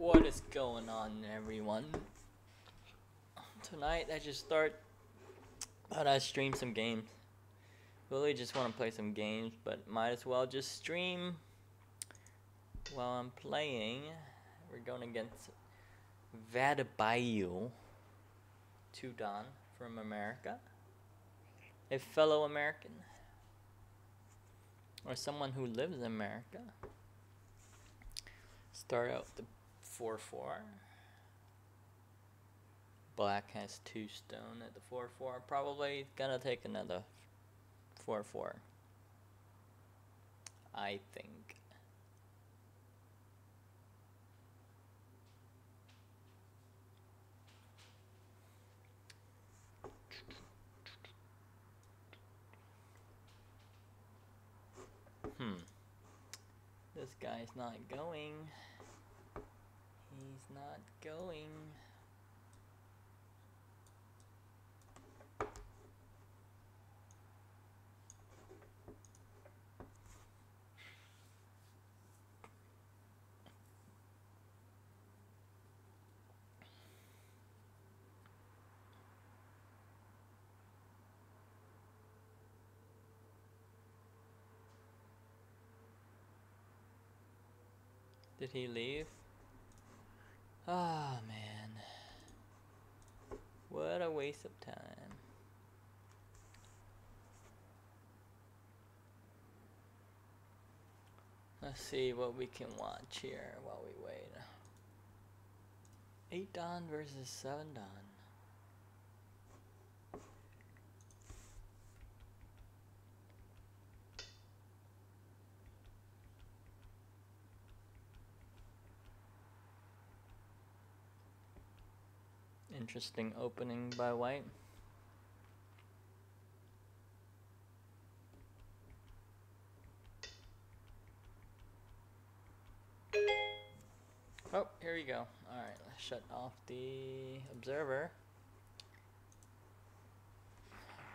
What is going on, everyone? Tonight I thought I'd stream some games. Really just want to play some games, but might as well just stream while I'm playing. We're going against Vadabayu, 2 Don from America. A fellow American. Or someone who lives in America. Start out the 4-4. Black has 2 stone at the 4-4. Probably gonna take another 4-4. I think. This guy's not going. He's not going. Did he leave? Ah, man. What a waste of time. Let's see what we can watch here while we wait. 8 Don versus 7 Don. Interesting opening by white. Oh, here we go. Alright, let's shut off the observer.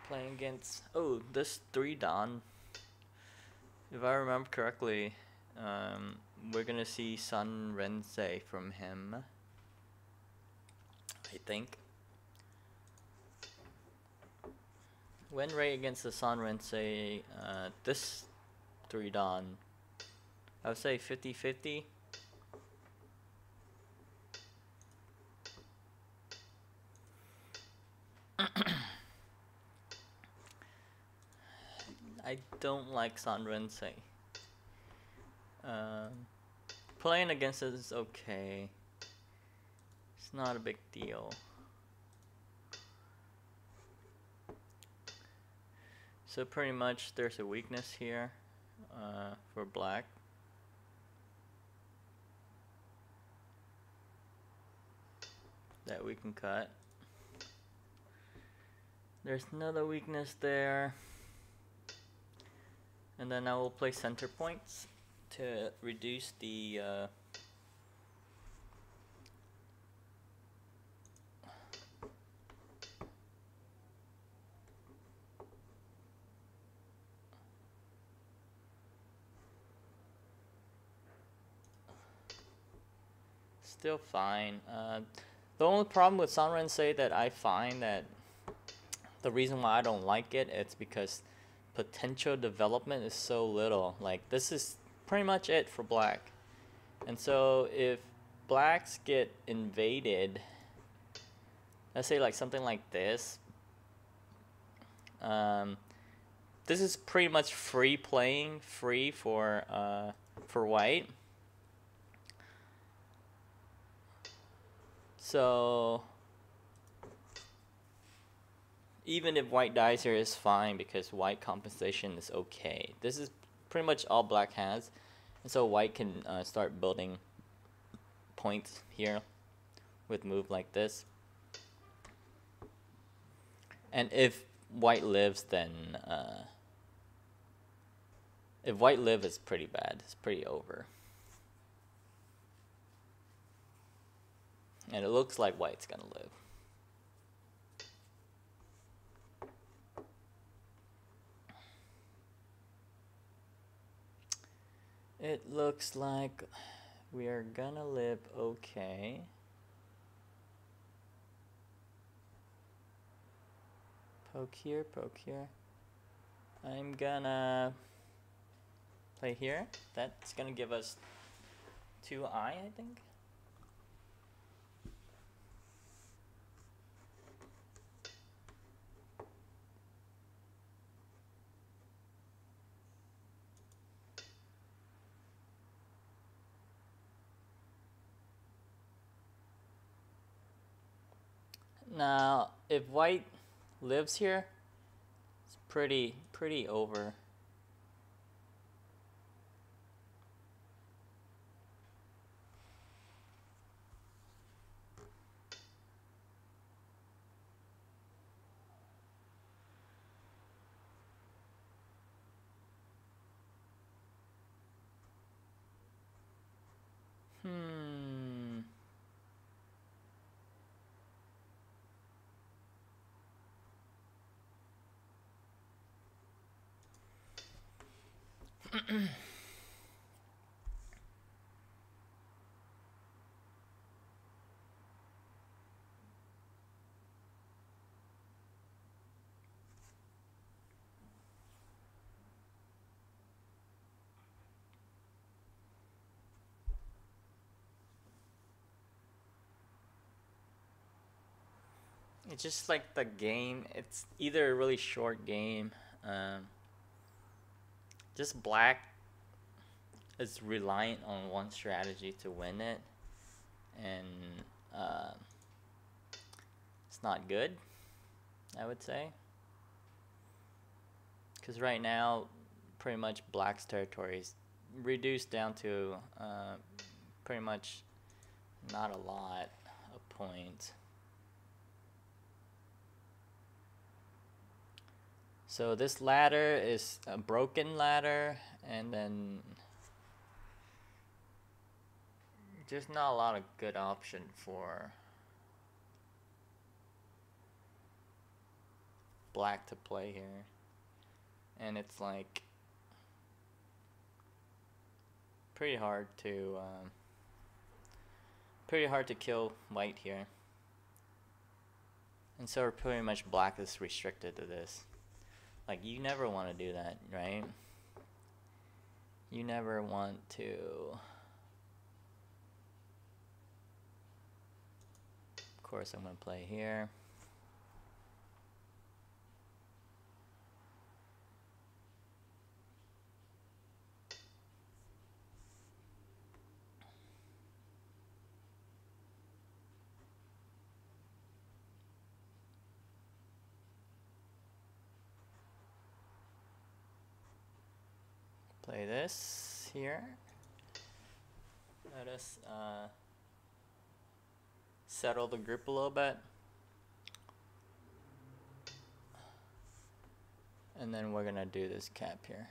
Playing against, oh, this 3 Don. If I remember correctly, we're gonna see Sun Rensei from him, I think. Win rate against the Sun Rensei, this 3 Don, I would say 50-50. I don't like Sun Rensei. Playing against it is okay. It's not a big deal. So pretty much there's a weakness here for black. That we can cut. There's another weakness there. And then I will play center points to reduce the still fine. The only problem with Sun Rensei that I find that the reason why I don't like it, it's because potential development is so little. Like, this is pretty much it for black. And so if blacks get invaded, let's say like something like this, this is pretty much free playing, free for white. So even if white dies here is fine because white compensation is okay. This is pretty much all black has, and so white can start building points here with move like this. And if white lives, then if white lives, it's pretty bad. It's pretty over. And it looks like white's gonna live. It looks like We are gonna live okay. Poke here, poke here. I'm gonna play here. That's gonna give us 2i, I think. Now, if white lives here, it's pretty over. It's just like the game. It's either a really short game. Just black is reliant on one strategy to win it, and it's not good, I would say. Because right now, pretty much black's territory is reduced down to pretty much not a lot of points. So this ladder is a broken ladder, and then there's not a lot of good option for black to play here. And it's like pretty hard to kill white here. And so pretty much black is restricted to this. Like, you never want to do that, right? You never want to of course I'm going to play here. Play this here. Let us settle the group a little bit. And then we're gonna do this cap here.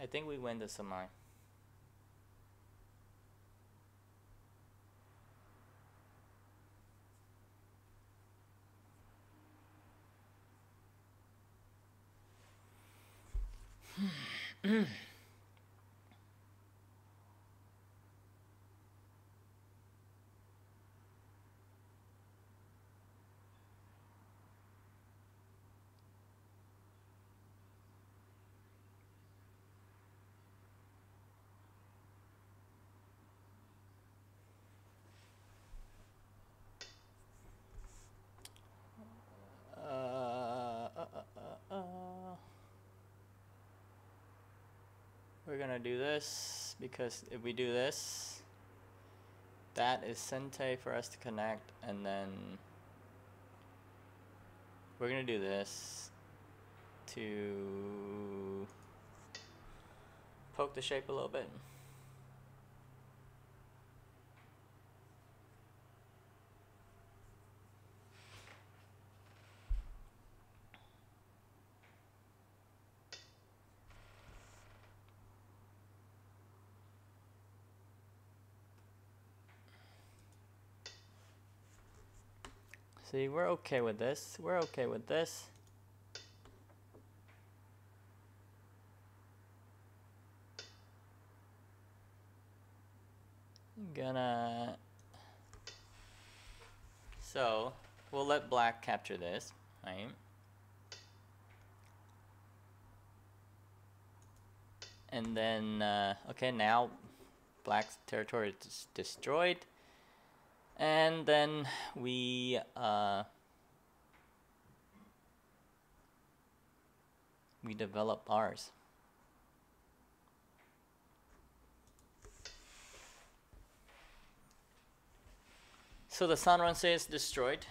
I think we win the semi. We're gonna do this because if we do this, that is Sente for us to connect, and then we're gonna do this to poke the shape a little bit. See, we're okay with this. We're okay with this. Gonna... So, we'll let black capture this, right? And then, okay, now black's territory is destroyed. And then we develop ours. So the Sanranse is destroyed.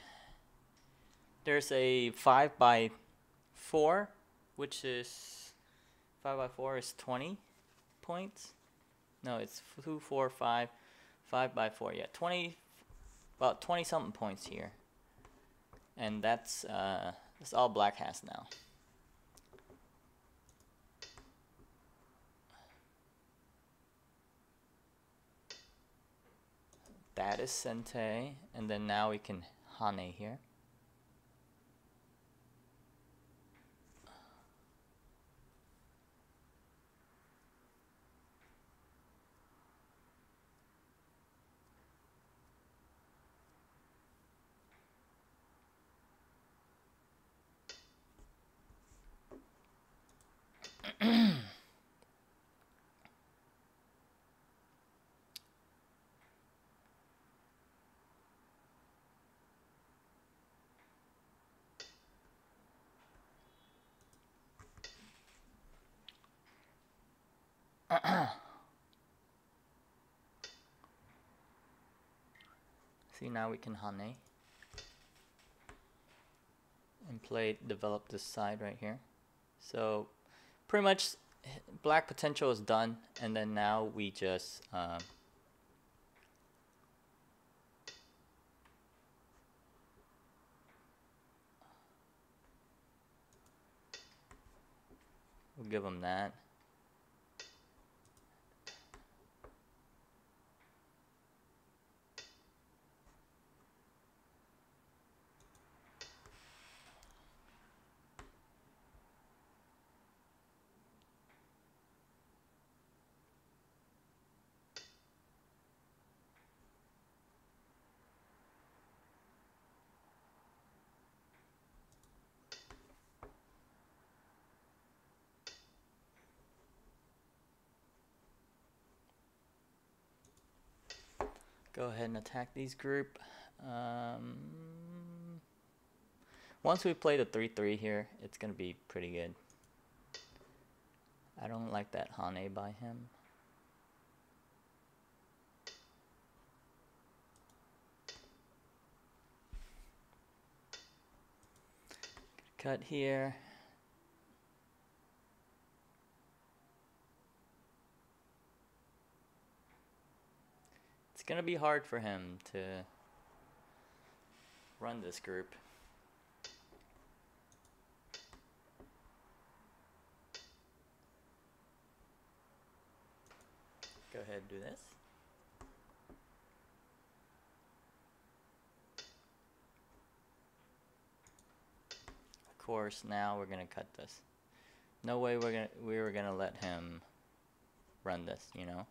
There's a 5x4, which is 5x4 is 20 points. No, it's 2, 4, 5, 5x4. Yeah, 20, about 20 something points here, and that's all black has now. That is Sente, and then now we can Hane here. See, now we can Hane and develop this side right here. So pretty much black potential is done, and then now we just we'll give them that. Go ahead and attack these group. Once we play the 3-3 here, it's gonna be pretty good. I don't like that Hane by him. Cut here. It's gonna be hard for him to run this group. Go ahead and do this. Of course, now we're gonna cut this. No way we were gonna let him run this, you know?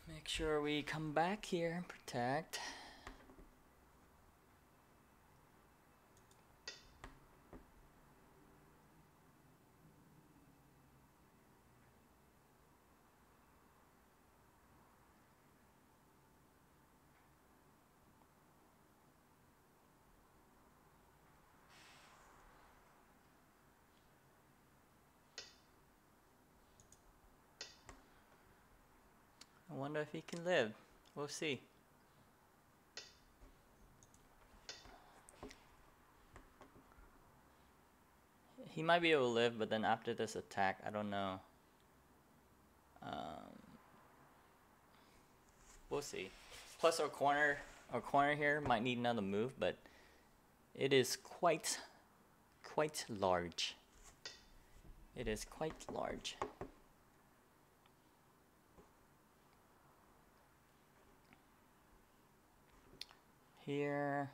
Make sure we come back here and protect. I wonder if he can live. We'll see. He might be able to live, but then after this attack, I don't know. We'll see. Plus our corner here might need another move, but it is quite large. It is quite large. here.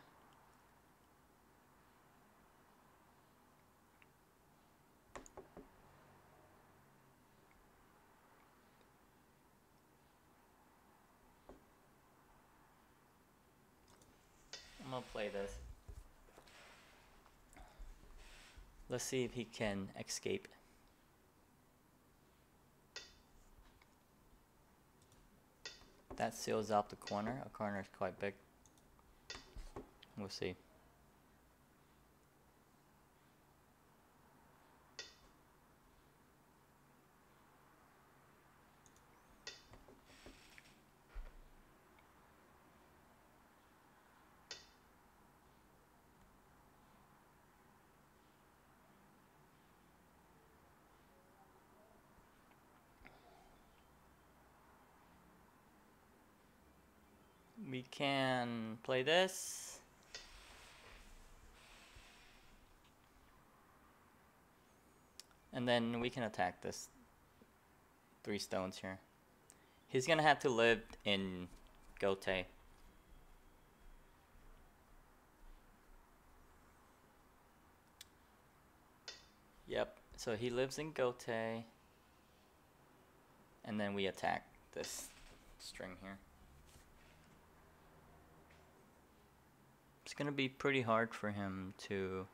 I'm gonna play this. Let's see if he can escape. That seals off the corner. A corner is quite big. We'll see. We can play this. And then we can attack this 3 stones here. He's gonna have to live in Gote. Yep, so he lives in Gote. And then we attack this string here. It's gonna be pretty hard for him to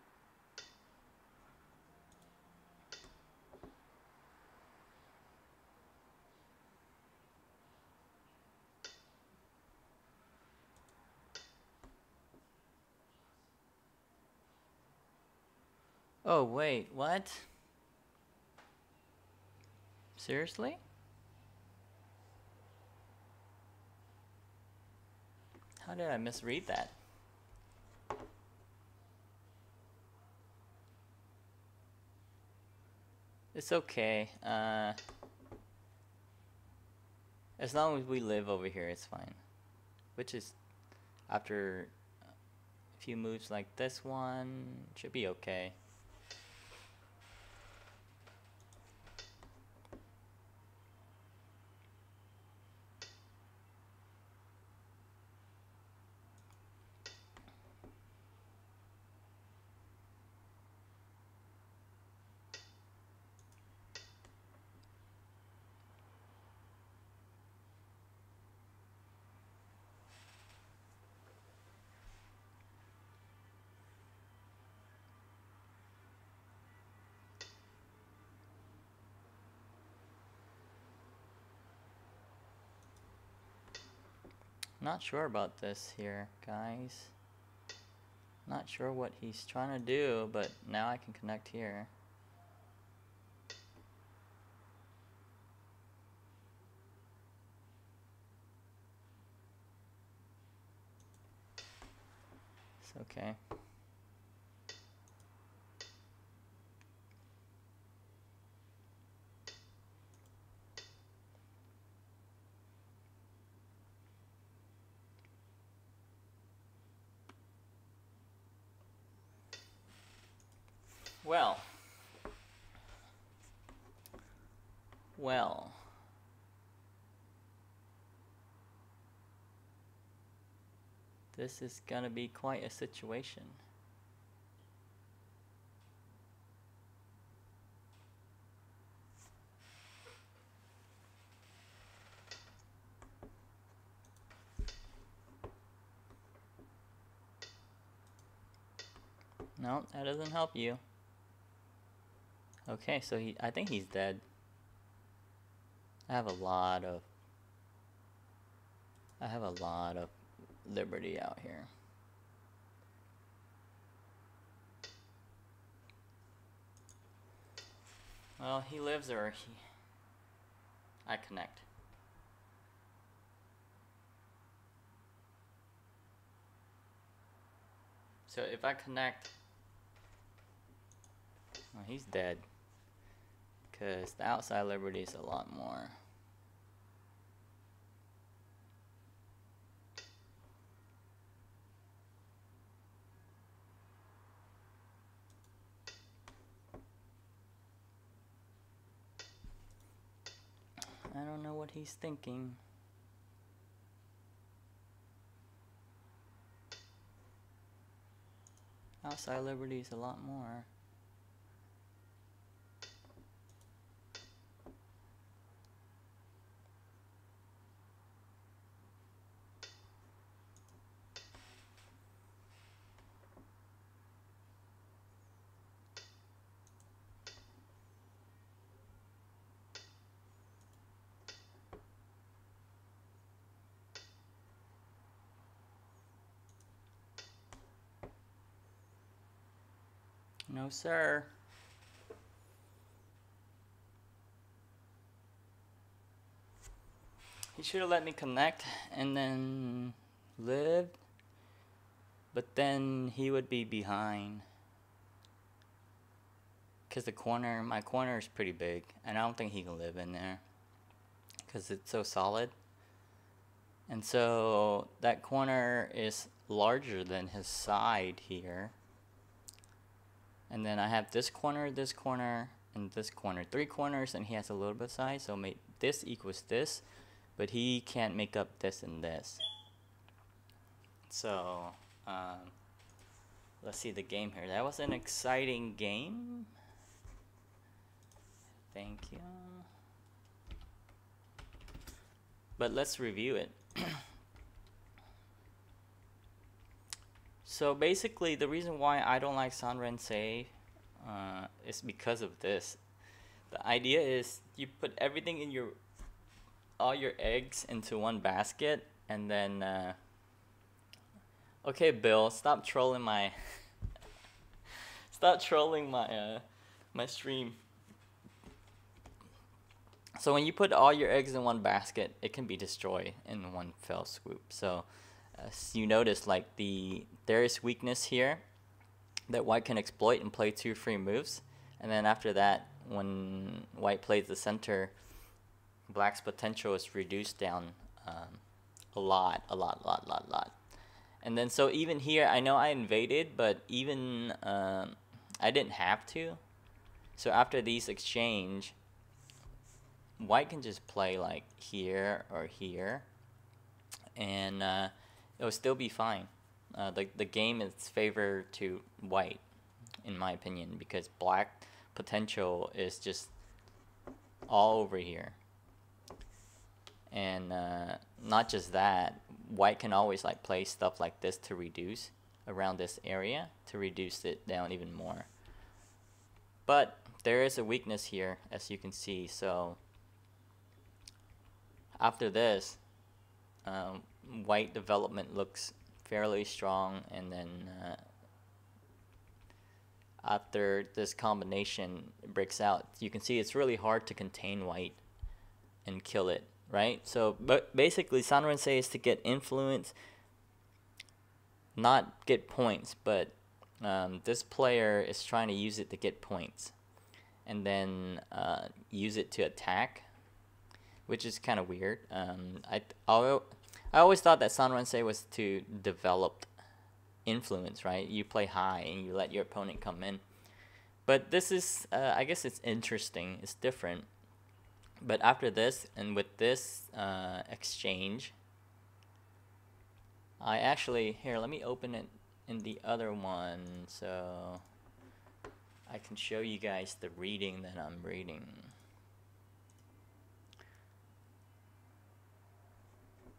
Oh wait, what? Seriously? How did I misread that? It's okay. As long as we live over here, it's fine. Which is, after a few moves like this one, should be okay. Not sure about this here, guys. Not sure what he's trying to do, but now I can connect here. It's okay. Well, this is gonna be quite a situation. No, that doesn't help you. Okay, so I think he's dead. I have a lot of liberty out here. Well, he lives or I connect. So if I connect, well, he's dead. Because the outside liberty is a lot more. I don't know what he's thinking. Outside Liberty is a lot more. No, sir. He should have let me connect and then lived, but then he would be behind. Because my corner is pretty big, and I don't think he can live in there. Because it's so solid. And so that corner is larger than his side here. And then I have this corner, and this corner. 3 corners, and he has a little bit of size, so this equals this. But he can't make up this and this. So, let's see the game here. That was an exciting game. Thank you. But let's review it. So basically, the reason why I don't like Sanren-sei is because of this. The idea is you put everything in all your eggs into one basket, and then okay, Bill, stop trolling my my stream. So when you put all your eggs in one basket, it can be destroyed in one fell swoop. So as you notice, like there is weakness here that white can exploit and play 2 free moves, and then after that, when white plays the center, black's potential is reduced down a lot. And then so even here, I know I invaded, but even I didn't have to. So after these exchange, white can just play like here or here, and it will still be fine. The game is favor to white, in my opinion, because black potential is just all over here. And not just that, white can always like play stuff like this to reduce around this area to reduce it down even more. But there is a weakness here, as you can see. So after this, white development looks fairly strong, and then after this combination breaks out, you can see it's really hard to contain white and kill it, right? So but basically Sanren-sei is to get influence, not get points, but this player is trying to use it to get points, and then use it to attack, which is kind of weird. I always thought that Sanren-sei was to develop influence, right? You play high and you let your opponent come in. But this is, I guess it's interesting. It's different. But after this, and with this exchange, I actually, here, let me open it in the other one so I can show you guys the reading that I'm reading.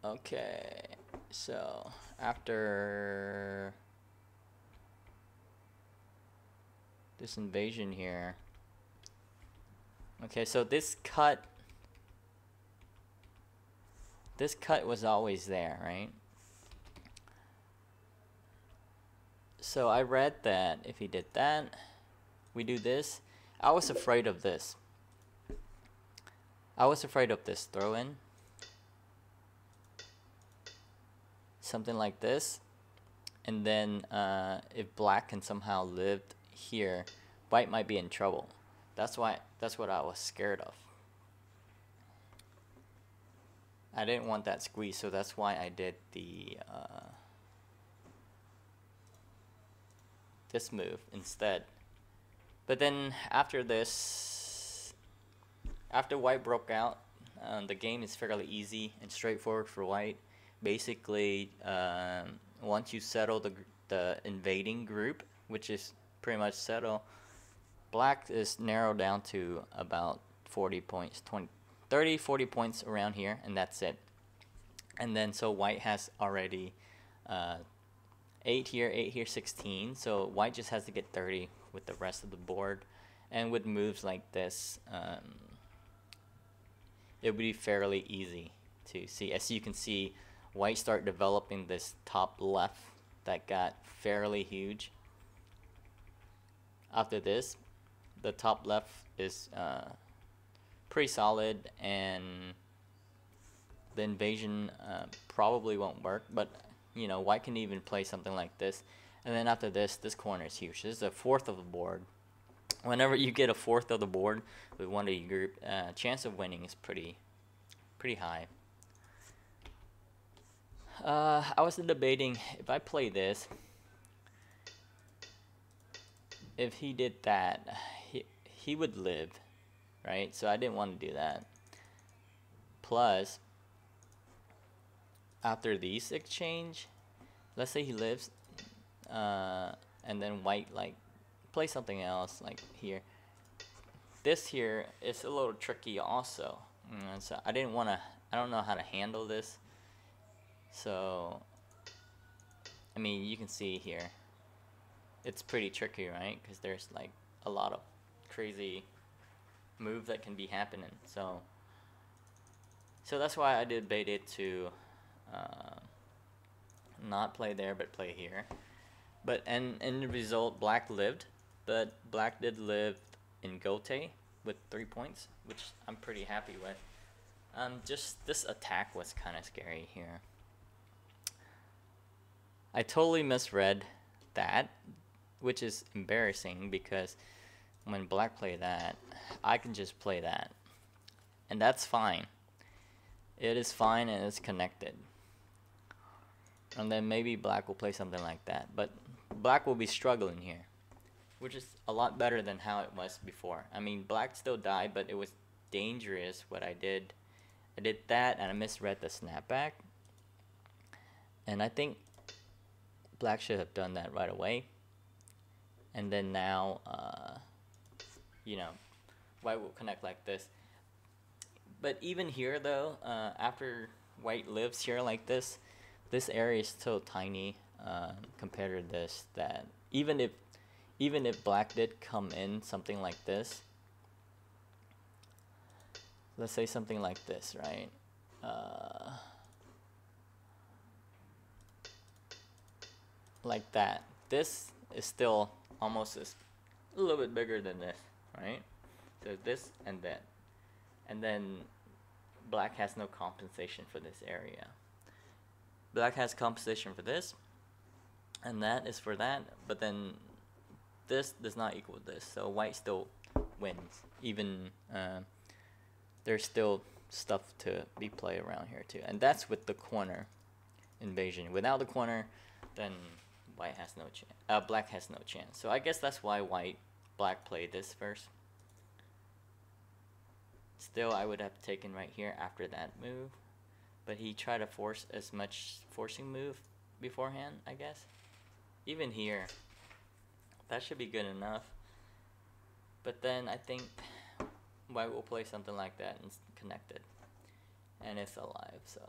Okay, so after this invasion here, okay, so this cut was always there, right? So I read that if he did that, we do this. I was afraid of this. I was afraid of this throw in. Something like this, and then if black can somehow live here, white might be in trouble. That's what I was scared of. I didn't want that squeeze, so that's why I did the this move instead. But then after this, after white broke out, the game is fairly easy and straightforward for white. Basically, once you settle the invading group, which is pretty much settled. Black is narrowed down to about 40 points, 30, 40 points around here, and that's it. And then so white has already 8 here, 16. So white just has to get 30 with the rest of the board. And with moves like this, it would be fairly easy to see. As you can see, white start developing this top left that got fairly huge. After this, the top left is pretty solid, and the invasion probably won't work, but you know, white can even play something like this. And then after this, this corner is huge. This is a fourth of the board. Whenever you get a fourth of the board with one of your group, chance of winning is pretty high. I was debating if I play this, if he did that, he would live, right? So I didn't want to do that. Plus, after these exchange, let's say he lives, and then white like play something else like here. This here is a little tricky also. So I don't know how to handle this. So, I mean, you can see here, it's pretty tricky, right? Because there's like a lot of crazy move that can be happening. So that's why I debated to not play there but play here. But and in the result, black lived, but black did live in Gote with 3 points, which I'm pretty happy with. Just this attack was kind of scary here. I totally misread that, which is embarrassing because when black play that, I can just play that, and that's fine. It is fine and it's connected. And then maybe black will play something like that, but black will be struggling here, which is a lot better than how it was before. I mean, black still died, but it was dangerous what I did. I did that and I misread the snapback, and I think black should have done that right away. And then now, you know, white will connect like this. But even here though, after white lives here like this area is still tiny compared to this. That even if black did come in something like this, let's say something like this, right? Like that. This is still almost a little bit bigger than this, right? So this and that. And then black has no compensation for this area. Black has compensation for this, and that is for that, but then this does not equal this, so white still wins. Even there's still stuff to be played around here too, and that's with the corner invasion. Without the corner, then white has no chance. Black has no chance. So I guess that's why black played this first. Still, I would have taken right here after that move, but he tried to force as much forcing move beforehand, I guess. Even here, that should be good enough. But then I think white will play something like that and connect it, and it's alive. So,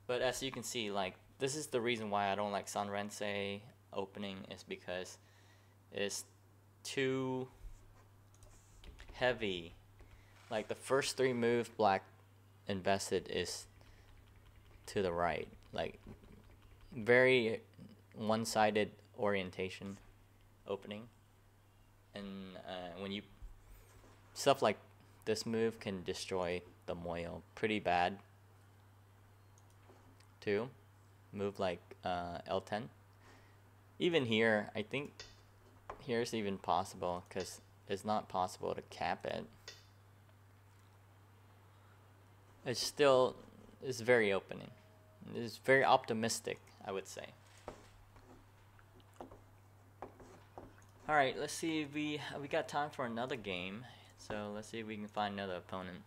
but as you can see, like, this is the reason why I don't like Sanrensei opening, is because it's too heavy. Like the first 3 moves black invested is to the right, like very one-sided orientation opening, and when you stuff like this move can destroy the Moyo pretty bad too. Move like L10. Even here, I think here's even possible because it's not possible to cap it. It's still very opening. It's very optimistic, I would say. All right, let's see if we got time for another game. So let's see if we can find another opponent.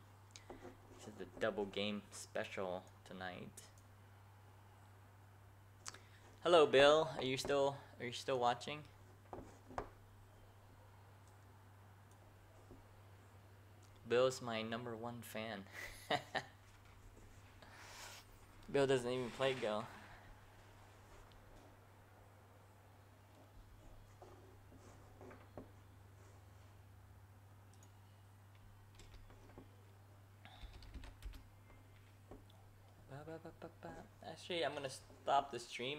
This is the double game special tonight. Hello, Bill. Are you still watching? Bill's my #1 fan. Bill doesn't even play Go. Actually, I'm gonna stop the stream.